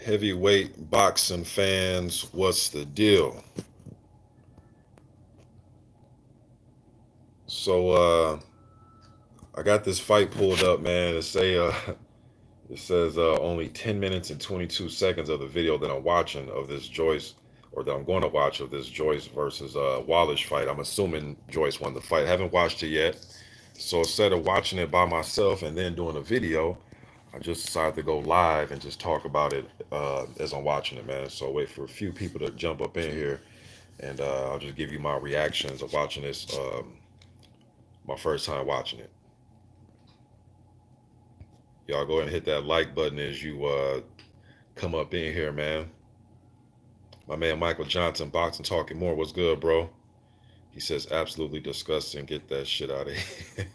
Heavyweight boxing fans, what's the deal? So I got this fight pulled up, man. It says only 10 minutes and 22 seconds of the video that I'm watching of this Joyce, or that I'm going to watch, of this Joyce versus Wallisch fight. I'm assuming Joyce won the fight. I haven't watched it yet. So instead of watching it by myself and then doing a video, I just decided to go live and just talk about it as I'm watching it, man. So wait for a few people to jump up in here, and I'll just give you my reactions of watching this, my first time watching it. Y'all go ahead and hit that like button as you come up in here, man. My man Michael Johnson, Boxing Talking More. What's good, bro? He says absolutely disgusting. Get that shit out of here.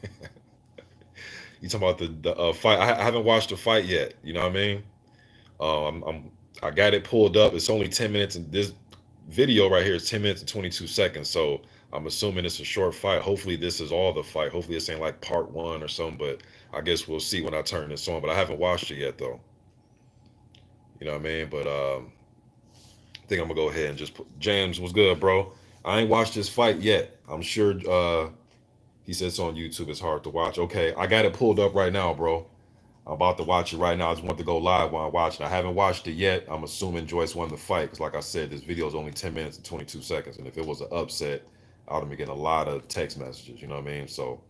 You talking about the fight? I haven't watched the fight yet. You know what I mean? I got it pulled up. It's only 10 minutes, and this video right here is 10 minutes and 22 seconds. So I'm assuming it's a short fight. Hopefully this is all the fight. Hopefully this ain't like part one or something. But I guess we'll see when I turn this on. But I haven't watched it yet though. You know what I mean? But I think I'm gonna go ahead and just put James. Was good, bro? I ain't watched this fight yet. I'm sure he said it's on YouTube. It's hard to watch. Okay, I got it pulled up right now, bro. I'm about to watch it right now. I just want to go live while I'm watching. I haven't watched it yet. I'm assuming Joyce won the fight because, like I said, this video is only 10 minutes and 22 seconds. And if it was an upset, I would have been getting a lot of text messages. You know what I mean? So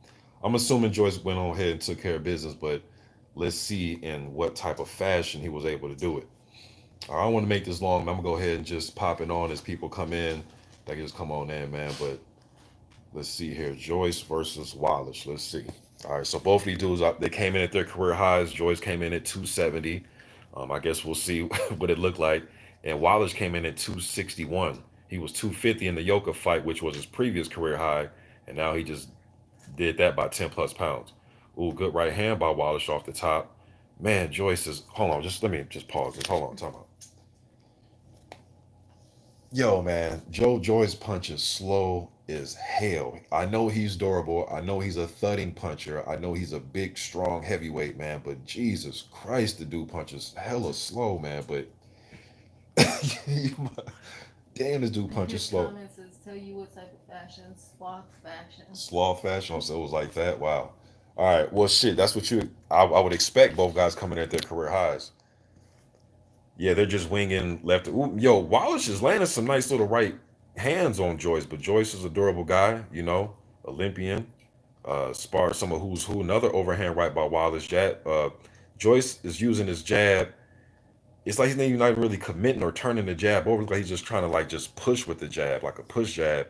I'm assuming Joyce went on ahead and took care of business. But let's see in what type of fashion he was able to do it. I don't want to make this long. I'm gonna go ahead and just pop it on as people come in. They can just come on in, man. But let's see here. Joyce versus Wallisch. Let's see. All right, so both of these dudes, they came in at their career highs. Joyce came in at 270. I guess we'll see what it looked like. And Wallisch came in at 261. He was 250 in the Yoka fight, which was his previous career high, and now he just did that by 10 plus pounds. Ooh, good right hand by Wallisch off the top. Man, Joyce is. Hold on, just let me just pause this. Hold on, time out. Yo, man, Joe Joyce punches slow as hell. I know he's durable. I know he's a thudding puncher. I know he's a big, strong heavyweight, man. But Jesus Christ, the dude punches hella slow, man. But damn, this dude punches His slow. comments says, tell you what type of fashion, sloth fashion. Slow fashion, so it was like that. Wow. All right. Well, shit. That's what I would expect both guys coming at their career highs. Yeah, they're just winging left. Ooh, yo, Wallace is landing some nice little right hands on Joyce, but Joyce is a durable guy, Olympian. Spar some of who's who. Another overhand right by Wallace. Joyce is using his jab. It's like he's not even really committing or turning the jab over. It's like he's just trying to like just push with the jab, like a push jab.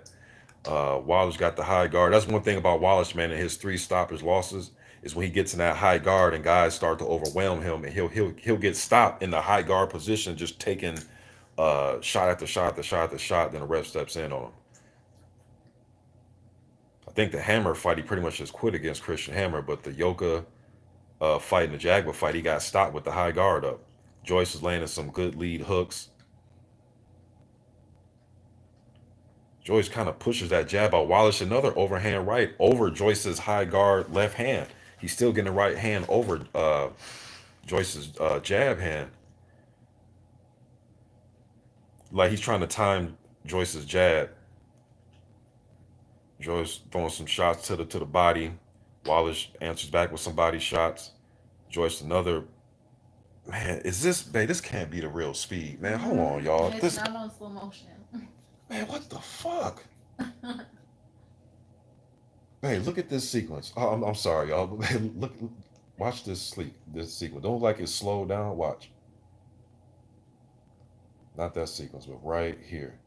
Wallace got the high guard. That's one thing about Wallace, man. In his three stoppage losses, is when he gets in that high guard and guys start to overwhelm him, and he'll get stopped in the high guard position, just taking shot after shot after shot after shot. Then the ref steps in on him. I think the Hammer fight, he pretty much just quit against Christian Hammer, but the Yoka fight and the Jaguar fight, he got stopped with the high guard up. Joyce is landing some good lead hooks. Joyce kind of pushes that jab out. Wallace, another overhand right over Joyce's high guard left hand. He's still getting the right hand over Joyce's jab hand. Like he's trying to time Joyce's jab. Joyce throwing some shots to the body. Wallace answers back with some body shots. Joyce another. Man, is this man? This can't be the real speed, man. Hold on, y'all. And it's This not on slow motion. man, what the fuck? Hey, look at this sequence. Oh, I'm sorry, y'all. Look, watch this sequence. Don't like it slow down. Watch, not that sequence, but right here,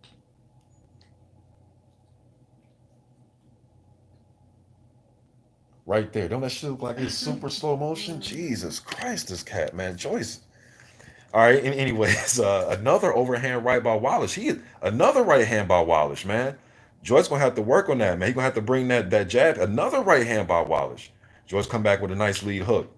right there. Don't that shit look like it's super slow motion? Jesus Christ, this cat, man, Joyce. All right. Anyways, another overhand right by Wallisch. Another right hand by Wallisch, man. Joyce gonna have to work on that, man. He gonna have to bring that jab. Another right hand by Wallisch. Joyce come back with a nice lead hook.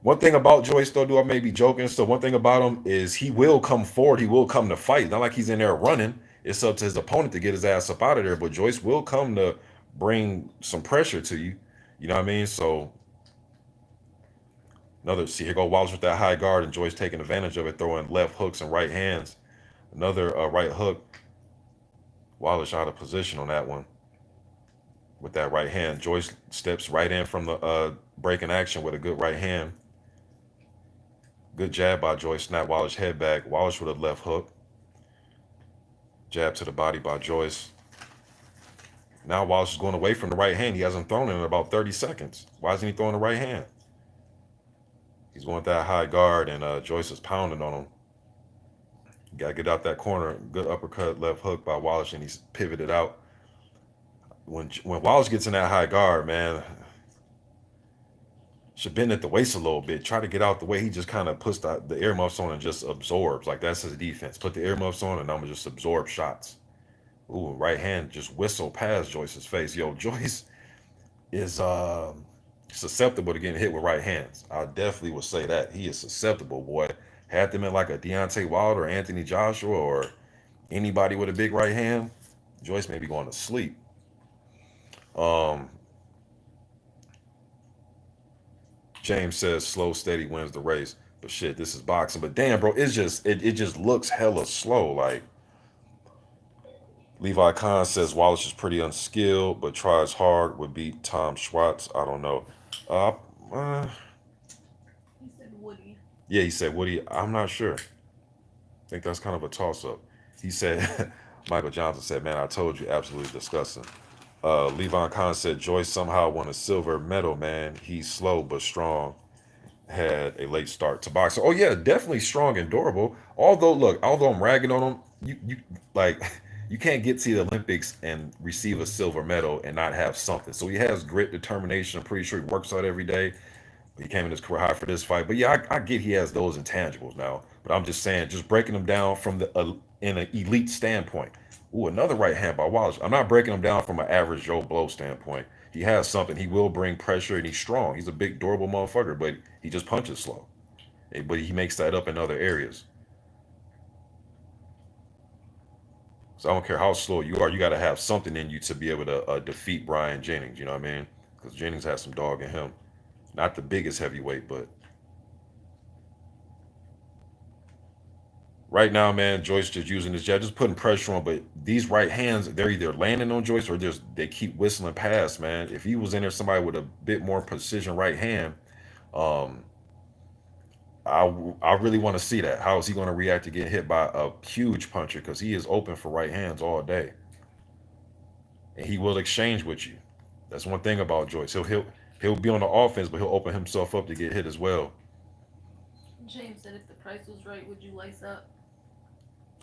One thing about Joyce, though, do I may be joking? So one thing about him is he will come forward. He will come to fight. Not like he's in there running. It's up to his opponent to get his ass up out of there. But Joyce will come to bring some pressure to you. You know what I mean? So Another, see, here go Wallisch with that high guard, and Joyce taking advantage of it, throwing left hooks and right hands. Another right hook. Wallisch out of position on that one with that right hand. Joyce steps right in from the breaking action with a good right hand. Good jab by Joyce. Snap Wallisch head back. Wallisch with a left hook. Jab to the body by Joyce. Now Wallisch is going away from the right hand. He hasn't thrown it in about 30 seconds. Why isn't he throwing the right hand? He's going with that high guard, and Joyce is pounding on him. Got to get out that corner. Good uppercut, left hook by Wallisch, and he's pivoted out. When Wallisch gets in that high guard, man, should bend at the waist a little bit. Try to get out the way. He just kind of puts the earmuffs on and just absorbs. Like, that's his defense. Put the earmuffs on, and I'm going to just absorb shots. Ooh, right hand just whistle past Joyce's face. Yo, Joyce is susceptible to getting hit with right hands. I definitely would say that. He is susceptible, boy. Had them in like a Deontay Wilder or Anthony Joshua or anybody with a big right hand, Joyce may be going to sleep. Um, James says slow, steady wins the race. But shit, this is boxing. But damn, bro, it just looks hella slow. Like, Levi Khan says Wallisch is pretty unskilled, but tries hard. Would beat Tom Schwartz. I don't know. Uh, uh, He said Woody. yeah, he said Woody. I'm not sure. I think that's kind of a toss up. He said, Michael Johnson said, man, I told you, absolutely disgusting. Levon Khan said Joyce somehow won a silver medal, man. He's slow but strong. Had a late start to boxing. Oh yeah, definitely strong and durable. Although, look, although I'm ragging on him, you like you can't get to the Olympics and receive a silver medal and not have something. So he has grit, determination. I'm pretty sure he works out every day. He came in his career high for this fight. But yeah, I get he has those intangibles now. But I'm just saying, just breaking them down from the in an elite standpoint. Ooh, another right hand by Wallisch. I'm not breaking him down from an average Joe Blow standpoint. He has something. He will bring pressure, and he's strong. He's a big, durable motherfucker, but he just punches slow. But he makes that up in other areas. So I don't care how slow you are. You got to have something in you to be able to defeat Brian Jennings. You know what I mean? Because Jennings has some dog in him. Not the biggest heavyweight, but right now, man, Joyce just using this jab, just putting pressure on. But these right hands, they're either landing on Joyce or just they keep whistling past, man. If he was in there, somebody with a bit more precision right hand, um, I really want to see that. How is he going to react to getting hit by a huge puncher? Because he is open for right hands all day, and he will exchange with you. That's one thing about Joyce. He'll be on the offense, but he'll open himself up to get hit as well. James said if the price was right, would you lace up?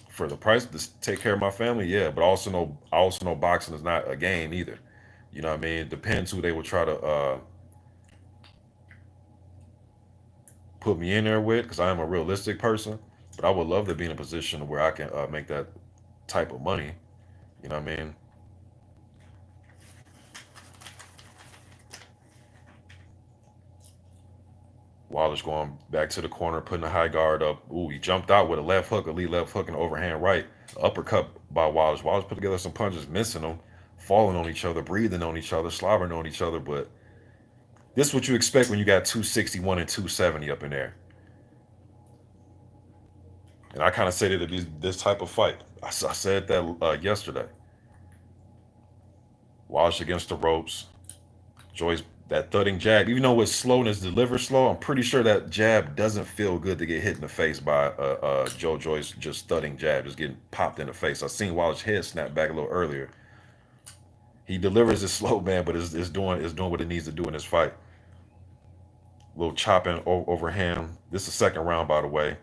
For the price to take care of my family, yeah. But I also know boxing is not a game either. You know what I mean? It depends who they will try to put me in there with, because I am a realistic person. But I would love to be in a position where I can make that type of money. You know what I mean? Wallisch going back to the corner, putting the high guard up. Ooh, he jumped out with a left hook, a lead left hook, and overhand right. Uppercut by Wallisch. Wallisch put together some punches, missing them, falling on each other, breathing on each other, slobbering on each other. But this is what you expect when you got 261 and 270 up in there. And I kind of said it to be this type of fight. I said that yesterday. Wallisch against the ropes. Joyce, that thudding jab, even though it's slow and it's delivered slow, I'm pretty sure that jab doesn't feel good to get hit in the face by Joe Joyce. Just thudding jab, just getting popped in the face. I seen Wallisch's head snap back a little earlier. He delivers it slow, man, but it's doing what it needs to do in this fight. A little chopping overhand. This is the second round, by the way.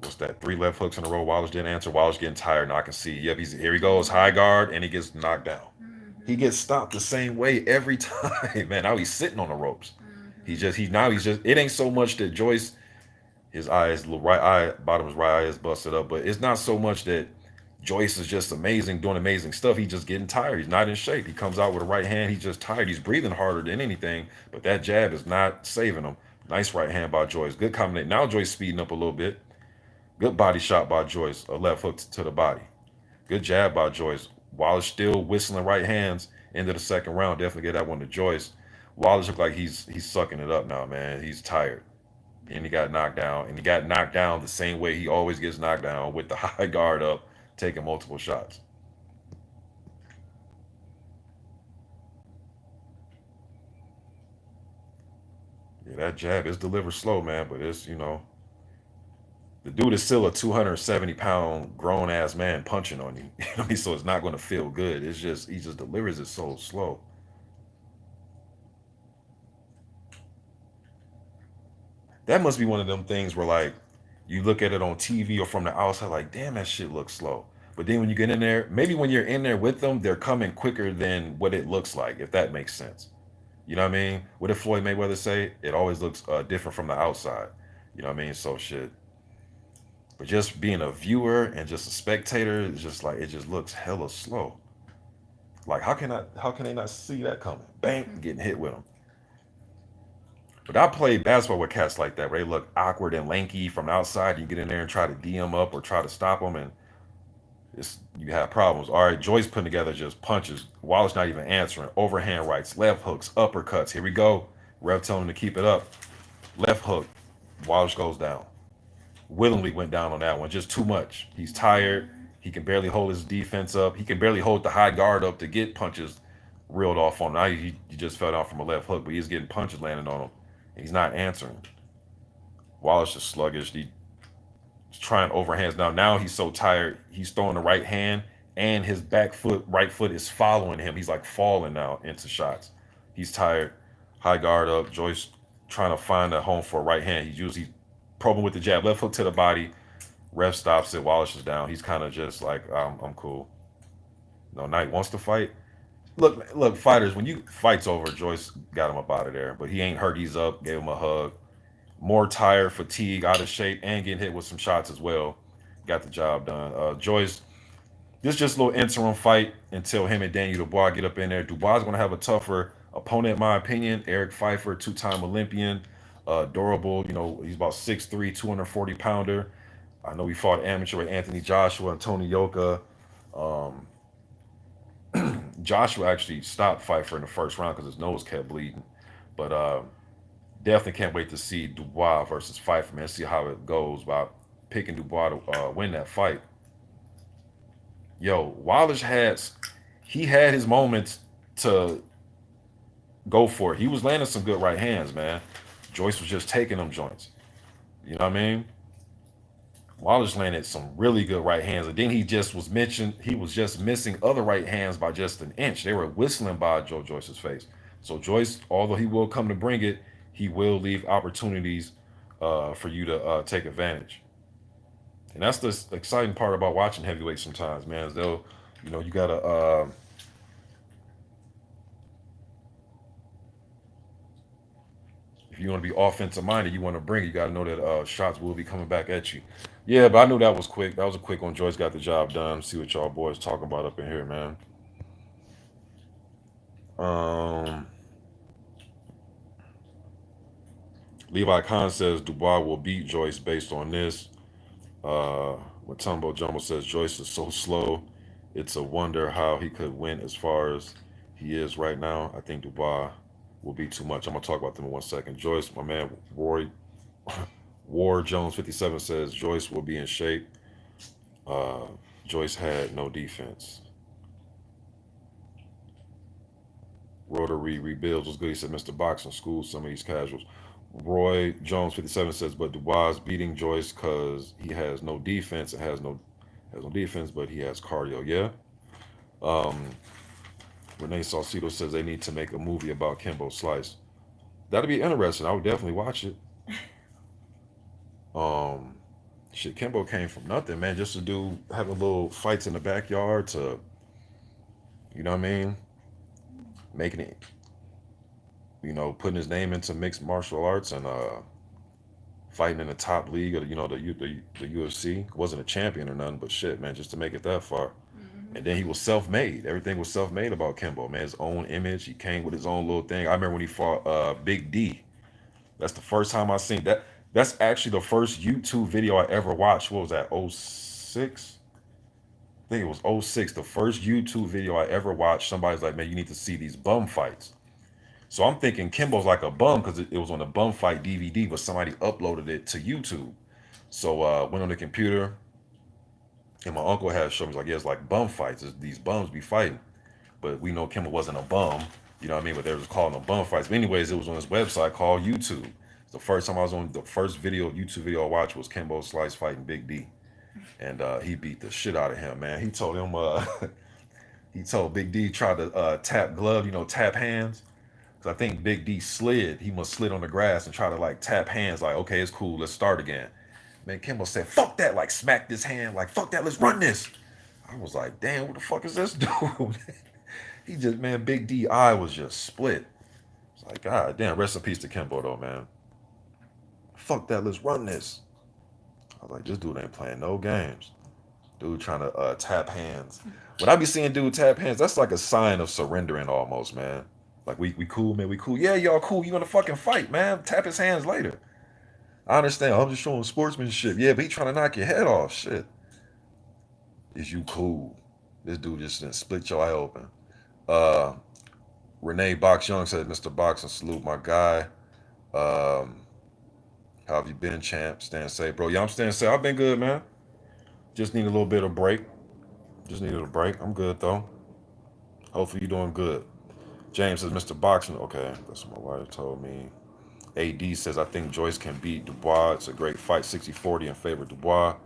What's that? 3 left hooks in a row. Wallisch didn't answer. Wallisch getting tired. Now I can see. Yep, here he goes. High guard, and he gets knocked down. He gets stopped the same way every time. Man, now he's sitting on the ropes. He's just it ain't so much that Joyce, his eyes, right eye, bottom of his right eye is busted up, but it's not so much that Joyce is just amazing, doing amazing stuff. He's just getting tired. He's not in shape. He comes out with a right hand. He's just tired. He's breathing harder than anything, but that jab is not saving him. Nice right hand by Joyce. Good combination. Now Joyce speeding up a little bit. Good body shot by Joyce. A left hook to the body. Good jab by Joyce. Wallisch still whistling right hands into the second round. Definitely get that one to Joyce. Wallisch looked like he's sucking it up now, man. He's tired. And he got knocked down. And he got knocked down the same way he always gets knocked down with the high guard up, taking multiple shots. Yeah, that jab is delivered slow, man, but the dude is still a 270-pound grown ass man punching on you. You know what I mean? So it's not going to feel good. It's just, he just delivers it so slow. That must be one of them things where, like, you look at it on TV or from the outside, like, damn, that shit looks slow. But then when you get in there, maybe when you're in there with them, they're coming quicker than what it looks like, if that makes sense. You know what I mean? What did Floyd Mayweather say? It always looks different from the outside. You know what I mean? So shit. But just being a viewer and just a spectator, it's just like it just looks hella slow. Like how can they not see that coming? Bang, getting hit with them. But I played basketball with cats like that, where they look awkward and lanky from the outside. You get in there and try to D them up or try to stop them, and you have problems. All right, Joyce putting together just punches. Wallace not even answering. Overhand rights, left hooks, uppercuts. Here we go. Rev telling him to keep it up. Left hook. Wallace goes down. Willingly went down on that one. Just too much. He's tired. He can barely hold his defense up. He can barely hold the high guard up to get punches reeled off on him. Now he just fell down from a left hook, but he's getting punches landing on him. And he's not answering. Wallace is sluggish. He's trying overhands now. Now he's so tired. He's throwing the right hand, and his right foot is following him. He's like falling now into shots. He's tired. High guard up. Joyce trying to find a home for a right hand. He's usually probing with the jab. Left hook to the body. Ref stops it. Wallace is down. He's kind of just like, I'm cool. No, Knight wants to fight. Look, fighters. When you fight's over, Joyce got him up out of there. But he ain't hurt. He's up. Gave him a hug. More tired, fatigue, out of shape, and getting hit with some shots as well. Got the job done. Joyce, this is just a little interim fight until him and Daniel Dubois get up in there. Dubois is going to have a tougher opponent, in my opinion. Eric Pfeiffer, two-time Olympian, durable. He's about 6'3", 240-pounder. I know he fought amateur with Anthony Joshua and Tony Yoka. Um, Joshua actually stopped Pfeiffer in the first round because his nose kept bleeding. But definitely can't wait to see Dubois versus Pfeiffer, man. See how it goes by picking Dubois to win that fight. Yo, Wallisch had his moments to go for it. He was landing some good right hands, man. Joyce was just taking them joints. You know what I mean? Wallisch landed some really good right hands, and then he was just missing other right hands by just an inch. They were whistling by Joyce's face. So Joyce, although he will come to bring it, he will leave opportunities for you to take advantage. And that's the exciting part about watching heavyweights sometimes, man. Is you gotta if you want to be offensive minded, you want to bring it. You gotta know that shots will be coming back at you. Yeah, but I knew that was quick. That was a quick one. Joyce got the job done. See what y'all boys talking about up in here, man. Um, Levi Khan says Dubois will beat Joyce based on this. Uh, Matumbo Jumbo says Joyce is so slow. It's a wonder how he could win as far as he is right now. I think Dubois will be too much. I'm gonna talk about them in 1 second. Joyce, my man Roy War Jones 57 says Joyce will be in shape. Uh, Joyce had no defense. Rotary rebuilds was good. He said Mr. Boxing schools some of these casuals. Roy Jones 57 says, but Dubois beating Joyce because he has no defense. It has no defense, but he has cardio. Yeah. Um, Renee Salcido says they need to make a movie about Kimbo Slice. That'd be interesting. I would definitely watch it. Um, Shit, Kimbo came from nothing, man. Just to do having little fights in the backyard to, you know what I mean, making it, putting his name into mixed martial arts and fighting in the top league of the UFC. Wasn't a champion or nothing, but shit, man, just to make it that far. And then he was self-made. Everything was self-made about Kimbo, man. His own image. He came with his own little thing. I remember when he fought Big D. That's the first time I seen that. That's actually the first YouTube video I ever watched. What was that? Oh 06? I think it was '06. The first YouTube video I ever watched. Somebody's like, man, you need to see these bum fights. So I'm thinking Kimbo's like a bum because it was on a bum fight DVD, but somebody uploaded it to YouTube. So went on the computer, and my uncle had showed me like, yeah, it's like bum fights. These bums be fighting, but we know Kimbo wasn't a bum. You know what I mean? But they was calling them bum fights. But anyways, it was on this website called YouTube. The first time I was on the first YouTube video I watched was Kimbo Slice fighting Big D, and he beat the shit out of him. Man, he told him he told Big D tried to tap glove, tap hands. Cause I think Big D slid. He must slid on the grass and try to like tap hands. Like, okay, it's cool. Let's start again. Man, Kimbo said, "Fuck that!" Like, smacked his hand. Like, "Fuck that! Let's run this." I was like, "Damn, what the fuck is this dude?" He just, man, Big D eye was just split. It's like, God damn. Rest in peace to Kimbo though, man. Fuck that! Let's run this. I was like, this dude ain't playing no games. Dude trying to tap hands. When I be seeing dude tap hands, that's like a sign of surrendering almost, man. Like we cool, man. We cool. Yeah, y'all cool. You gonna fucking fight, man. Tap his hands later. I understand. I'm just showing sportsmanship. Yeah, but he trying to knock your head off. Shit. Is you cool? This dude just didn't split your eye open. Uh, Renee Box Young said, Mr. Boxing, salute my guy. Um, how have you been, champ? Staying safe, bro. Yeah, I'm staying safe. I've been good, man. Just need a little bit of break. Just needed a break. I'm good though. Hopefully you're doing good. James says, Mr. Boxing. Okay, that's what my wife told me. AD says, I think Joyce can beat Dubois. It's a great fight, 60-40 in favor of Dubois.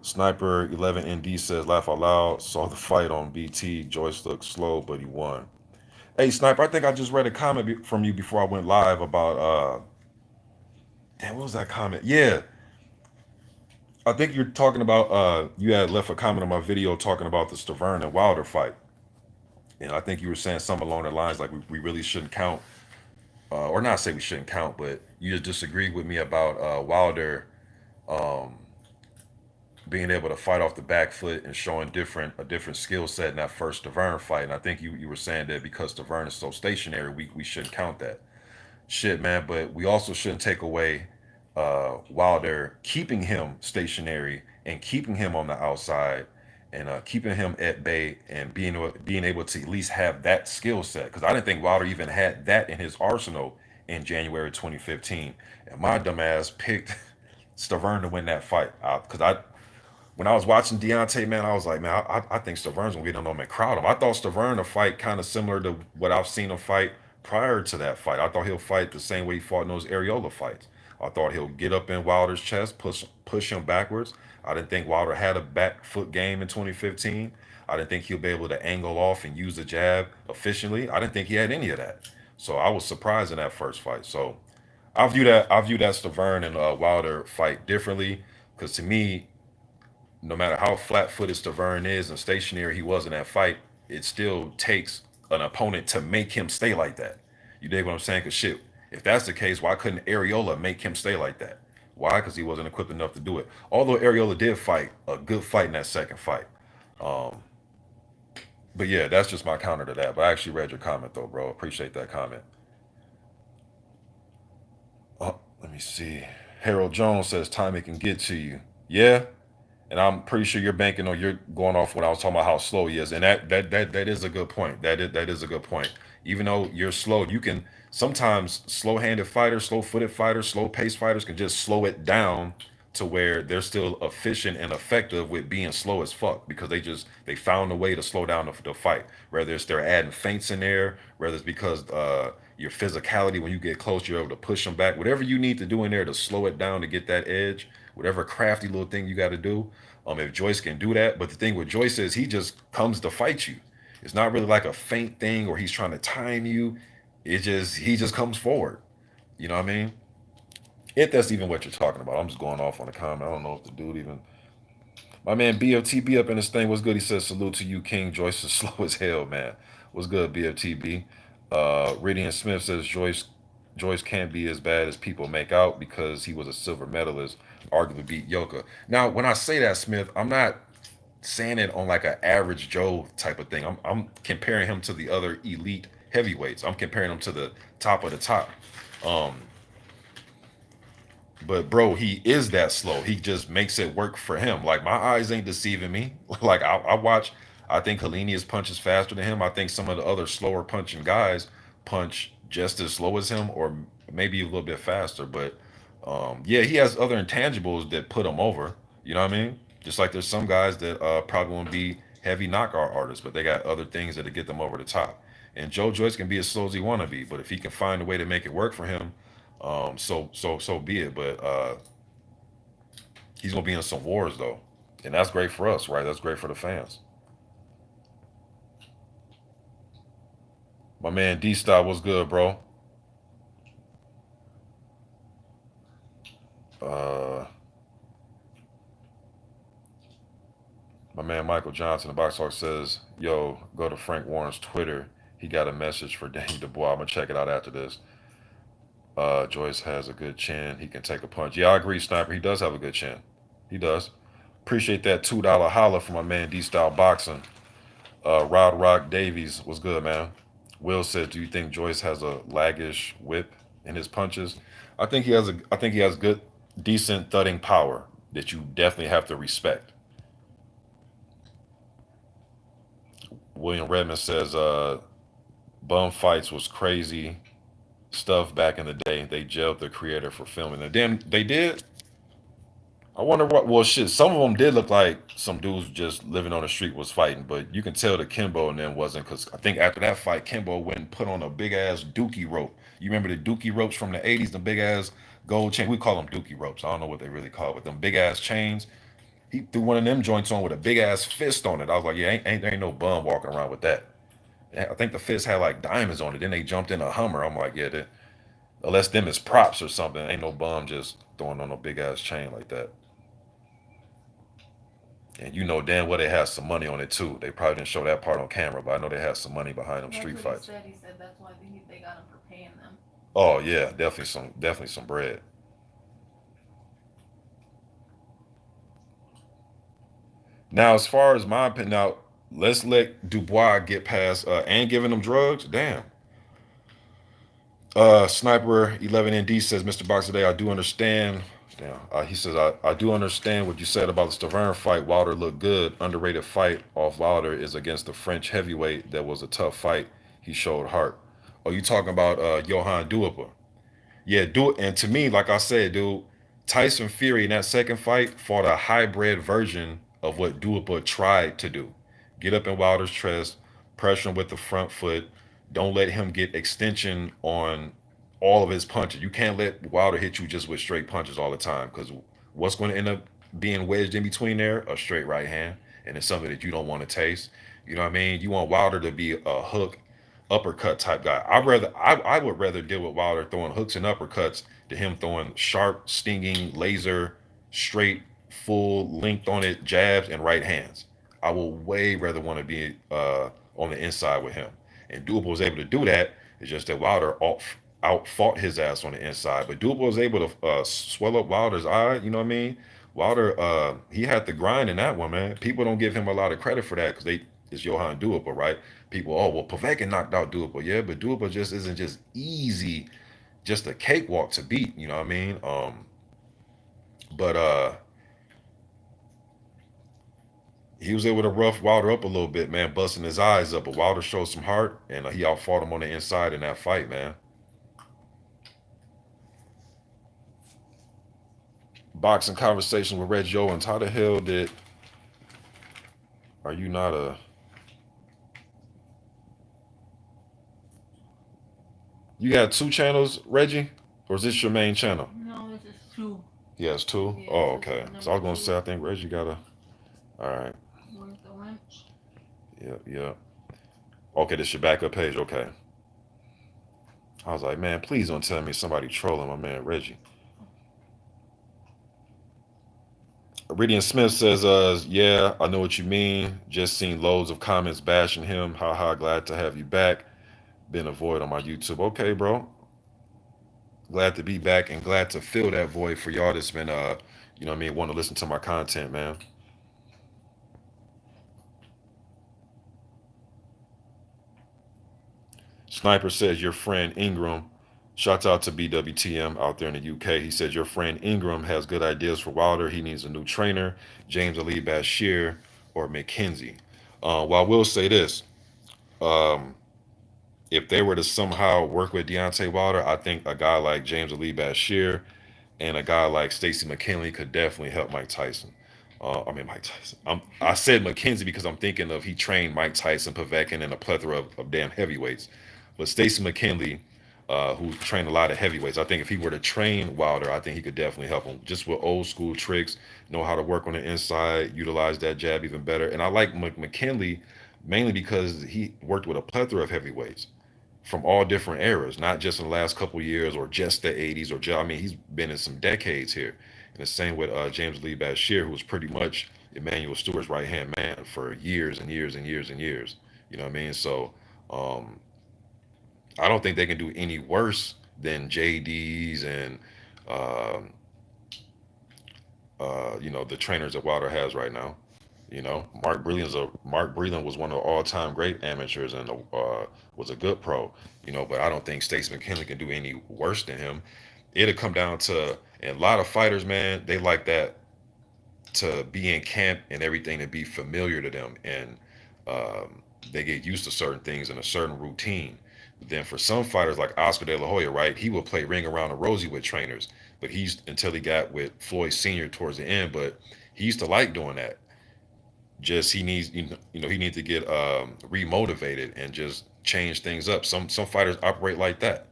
Sniper 11ND says, laugh out loud. Saw the fight on BT. Joyce looked slow, but he won. Hey, Sniper, I think I just read a comment from you before I went live about, damn, what was that comment? Yeah, I think you're talking about, you had left a comment on my video talking about the Stiverne and Wilder fight. And I think you were saying something along the lines like we really shouldn't count, or not say we shouldn't count, but you just disagreed with me about Wilder um, being able to fight off the back foot and showing a different skill set in that first Stiverne fight. And I think you were saying that because Stiverne is so stationary, we shouldn't count that. Shit, man. But we also shouldn't take away Wilder keeping him stationary and keeping him on the outside and keeping him at bay and being able to at least have that skill set. Because I didn't think Wilder even had that in his arsenal in January 2015. And my dumb ass picked Stiverne to win that fight. Because when I was watching Deontay, man, I was like, man, I think Stiverne's gonna get on him and crowd him. I thought Stiverne a fight kind of similar to what I've seen him fight prior to that fight. I thought he'll fight the same way he fought in those Areola fights. I thought he'll get up in Wilder's chest, push him backwards. I didn't think Wilder had a back foot game in 2015. I didn't think he'll be able to angle off and use the jab efficiently. I didn't think he had any of that. So I was surprised in that first fight. So I view that Stiverne and Wilder fight differently because to me, no matter how flat-footed Stiverne is and stationary he was in that fight, it still takes an opponent to make him stay like that. You dig what I'm saying? Because shit, if that's the case, why couldn't Areola make him stay like that? Why? Because he wasn't equipped enough to do it. Although Areola did fight a good fight in that second fight. Um, but yeah, that's just my counter to that. But I actually read your comment though, bro. Appreciate that comment. Let me see. Harold Jones says time it can get to you. Yeah, and I'm pretty sure you're banking on you're going off when I was talking about how slow he is, and that is a good point. That is a good point. Even though you're slow, you can sometimes slow-handed fighters, slow-footed fighters, slow-paced fighters can just slow it down to where they're still efficient and effective with being slow as fuck because they found a way to slow down the fight. Whether it's they're adding feints in there, whether it's because your physicality when you get close, you're able to push them back. Whatever you need to do in there to slow it down to get that edge, whatever crafty little thing you got to do. If Joyce can do that, but the thing with Joyce is he just comes to fight you. It's not really like a feint thing or he's trying to time you. He just comes forward. You know what I mean? If that's even what you're talking about, I'm just going off on a comment. I don't know if the dude even. My man BFTB up in this thing was good. He says salute to you, King. Joyce is slow as hell, man. What's good, BFTB? Ridian Smith says Joyce can't be as bad as people make out because he was a silver medalist, arguably beat Yoka. Now, when I say that, Smith, I'm not saying it on like an average Joe type of thing. I'm comparing him to the other elite heavyweights. I'm comparing him to the top of the top. Um, but bro, he is that slow. He just makes it work for him. Like my eyes ain't deceiving me. Like I watch. I think Helenius punches faster than him. I think some of the other slower punching guys punch just as slow as him, or maybe a little bit faster. But yeah, he has other intangibles that put him over. You know what I mean? Just like there's some guys that probably won't be heavy knockout artists, but they got other things that get them over the top. And Joe Joyce can be as slow as he want to be, but if he can find a way to make it work for him, so be it. But he's gonna be in some wars though, and that's great for us, right? That's great for the fans. My man D Style, what's good, bro? Uh, my man Michael Johnson, the Box Talk says, "Yo, go to Frank Warren's Twitter. He got a message for Danny Dubois. I'm gonna check it out after this." Joyce has a good chin. He can take a punch. Yeah, I agree, Sniper. He does have a good chin. He does. Appreciate that $2 holla from my man D Style Boxing. Rod Rock Davies was good, man. Will said, "Do you think Joyce has a laggish whip in his punches?" I think he has a. I think he has good, decent thudding power that you definitely have to respect. William Redmond says, "Bum fights was crazy stuff back in the day. They jailed the creator for filming it. Then they did. I wonder what. Well, shit. Some of them did look like some dudes just living on the street was fighting, but you can tell that Kimbo and them wasn't, because I think after that fight, Kimbo went and put on a big ass dookie rope. You remember the dookie ropes from the '80s, the big ass gold chain. We call them dookie ropes. I don't know what they really call it, but them big ass chains. He threw one of them joints on with a big ass fist on it. I was like, yeah, ain't no bum walking around with that. I think the fist had like diamonds on it. Then they jumped in a Hummer. I'm like, yeah, unless them is props or something, ain't no bum just throwing on a big ass chain like that. And you know damn well they had some money on it too. They probably didn't show that part on camera, but I know they had some money behind them That's street what he fights. said. He said that's why they got him for paying them. Oh yeah, definitely some bread. Now as far as my opinion, now let's let Dubois get past and giving them drugs. Damn. Sniper 11ND says, Mr. Box today, I do understand. Damn. He says, I do understand what you said about the Stiverne fight. Wilder looked good. Underrated fight off Wilder is against the French heavyweight. That was a tough fight. He showed heart. Oh, you talking about Johan Duipa? Yeah, do it. And to me, like I said, dude, Tyson Fury in that second fight fought a hybrid version of what Duipa tried to do. Get up in Wilder's chest, pressure him with the front foot. Don't let him get extension on all of his punches. You can't let Wilder hit you just with straight punches all the time, because what's going to end up being wedged in between there? A straight right hand. And it's something that you don't want to taste. You know what I mean? You want Wilder to be a hook uppercut type guy. I would rather deal with Wilder throwing hooks and uppercuts to him throwing sharp, stinging, laser, straight, full length on it jabs and right hands. I will way rather want to be on the inside with him. And Duba was able to do that. It's just that Wilder out fought his ass on the inside. But Duba was able to swell up Wilder's eye. You know what I mean? Wilder, he had to grind in that one, man. People don't give him a lot of credit for that because they it's Johan Duba, right? People, oh well, Povetkin knocked out Duba, yeah, but Duba just isn't just easy, just a cakewalk to beat. You know what I mean? But he was able to rough Wilder up a little bit, man, busting his eyes up. But Wilder showed some heart, and he outfought him on the inside in that fight, man. Boxing conversation with Reg Owens. How the hell did are you not a? You got two channels, Reggie, or is this your main channel? No, this is two. He has two. Yeah, Oh, this is okay. So I number was gonna say, two. I think Reggie got a. All right. Where's the wrench? Yeah, yeah. Okay, this your backup page. Okay. I was like, man, please don't tell me somebody trolling my man Reggie. Iridian Smith says, yeah, I know what you mean. Just seen loads of comments bashing him. Haha, glad to have you back. Been a void on my YouTube. Okay, bro. Glad to be back and glad to fill that void for y'all that's been you know what I mean, want to listen to my content, man. Sniper says your friend Ingram. Shouts out to BWTM out there in the UK. He says your friend Ingram has good ideas for Wilder. He needs a new trainer, James Ali Bashir or McKenzie. Well, I will say this. Um, if they were to somehow work with Deontay Wilder, I think a guy like James Ali Bashir and a guy like Stacey McKinley could definitely help Mike Tyson. I mean Mike Tyson. I said McKenzie because I'm thinking of he trained Mike Tyson, Povetkin, and a plethora of damn heavyweights. But Stacey McKinley, who trained a lot of heavyweights, I think if he were to train Wilder, I think he could definitely help him just with old school tricks, know how to work on the inside, utilize that jab even better. And I like McKinley mainly because he worked with a plethora of heavyweights from all different eras, not just in the last couple years or just the 80s or just, I mean, he's been in some decades here. And the same with James Lee Bashir, who was pretty much Emmanuel Stewart's right hand man for years and years and years and years. You know what I mean? So um, I don't think they can do any worse than JD's and um, the trainers that Wilder has right now. Mark Breland was one of the all-time great amateurs and was a good pro. But I don't think Stacey McKinley can do any worse than him. It'll come down to, and a lot of fighters, man, they like that to be in camp and everything to be familiar to them, and um, they get used to certain things and a certain routine. Then for some fighters like Oscar De La Hoya, right, he will play ring around the rosy with trainers, but he's until he got with Floyd Senior towards the end. But he used to like doing that. Just he needs he needs to get remotivated and just change things up. Some fighters operate like that.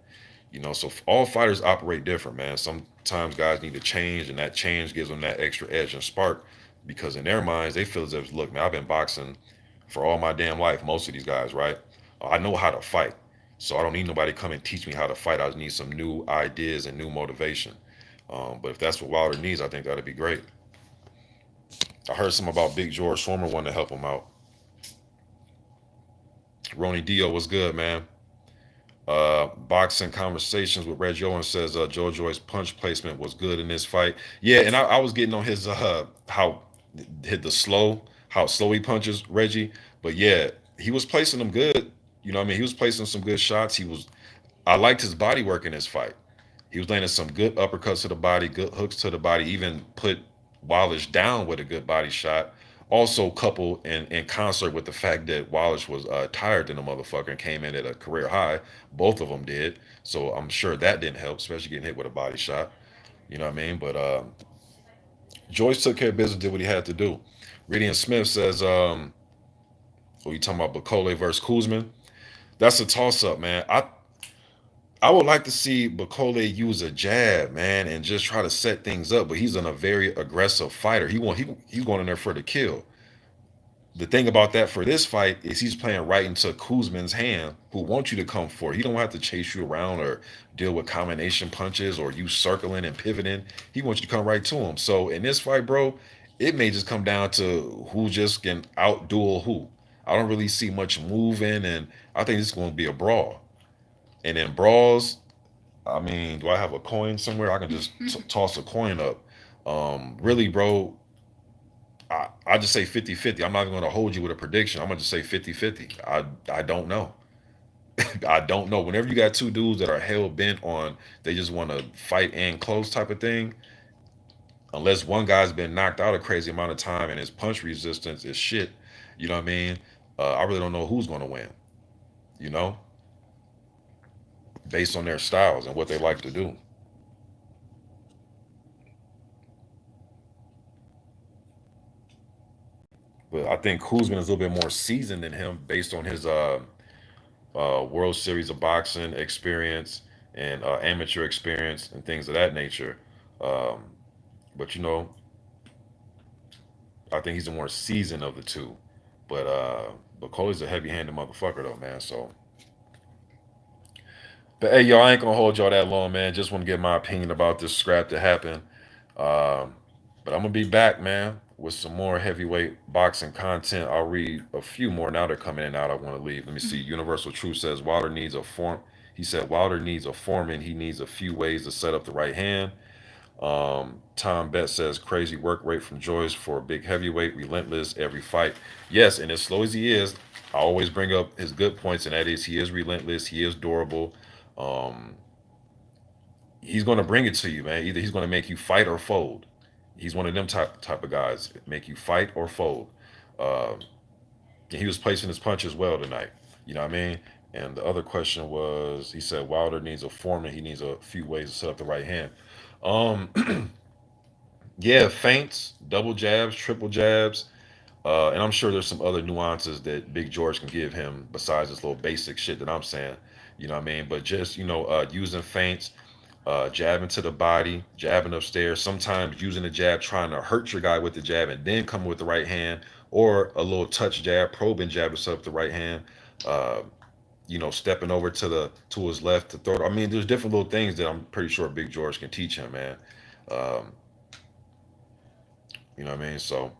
So all fighters operate different, man. Sometimes guys need to change, and that change gives them that extra edge and spark because in their minds they feel as if, look, man, I've been boxing for all my damn life. Most of these guys, right? I know how to fight, so I don't need nobody to come and teach me how to fight. I just need some new ideas and new motivation. But if that's what Wilder needs, I think that'd be great. I heard some about Big George Foreman wanting to help him out. Ronnie Dio was good, man. Boxing conversations with Reg Owen says Joe Joyce's punch placement was good in this fight. Yeah, and I was getting on his how hit the slow how slow he punches Reggie, but yeah, he was placing them good. I mean, he was placing some good shots. I liked his body work in this fight. He was landing some good uppercuts to the body, good hooks to the body, even put Wallisch down with a good body shot. Also, coupled in concert with the fact that Wallisch was tired than a motherfucker and came in at a career high. Both of them did. So I'm sure that didn't help, especially getting hit with a body shot. You know what I mean? But Joyce took care of business, did what he had to do. Radiant Smith says, you talking about Bacole versus Kuzman? That's a toss up, man. I would like to see Bacole use a jab, man, and just try to set things up. But he's a very aggressive fighter. He's going in there for the kill. The thing about that for this fight is he's playing right into Kuzman's hand, who wants you to come forward. He don't have to chase you around or deal with combination punches or you circling and pivoting. He wants you to come right to him. So in this fight, bro, it may just come down to who just can outduel who. I don't really see much moving, and I think this is going to be a brawl. And in brawls, I mean, do I have a coin somewhere? I can just toss a coin up. Really, bro, I just say 50-50. I'm not even going to hold you with a prediction. I'm going to just say 50-50. I don't know. I don't know. Whenever you got two dudes that are hell bent on they just want to fight in close type of thing, unless one guy's been knocked out a crazy amount of time and his punch resistance is shit, you know what I mean? I really don't know who's going to win, you know, based on their styles and what they like to do. But I think Kuzman is a little bit more seasoned than him based on his World Series of boxing experience and amateur experience and things of that nature. Um, but I think he's the more seasoned of the two. But Coley's a heavy-handed motherfucker though, man. So, but hey, y'all, I ain't gonna hold y'all that long, man. Just want to get my opinion about this scrap that happened. Um, but I'm gonna be back, man, with some more heavyweight boxing content. I'll read a few more now. They're coming in and out. I want to leave. Let me see. Universal Truth says Wilder needs a form. He said Wilder needs a foreman. He needs a few ways to set up the right hand. Tom Betts says crazy work rate from Joyce for a big heavyweight, relentless every fight. Yes, and as slow as he is, I always bring up his good points, and that is he is relentless. He is durable. Um, he's going to bring it to you, man. Either he's going to make you fight or fold. He's one of them type of guys. Make you fight or fold. And he was placing his punches well tonight. You know what I mean? And the other question was, he said Wilder needs a foreman. He needs a few ways to set up the right hand. Yeah, feints, double jabs, triple jabs, and I'm sure there's some other nuances that Big George can give him besides this little basic shit that I'm saying. You know what I mean? But just using feints, jabbing to the body, jabbing upstairs. Sometimes using the jab, trying to hurt your guy with the jab, and then coming with the right hand, or a little touch jab, probing jab to set up the right hand. Uh, stepping over to his left to throw. I mean, there's different little things that I'm pretty sure Big George can teach him, man. Um, you know what I mean? So,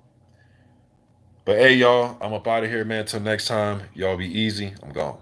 but hey, y'all, I'm up out of here, man. Till next time, y'all be easy. I'm gone.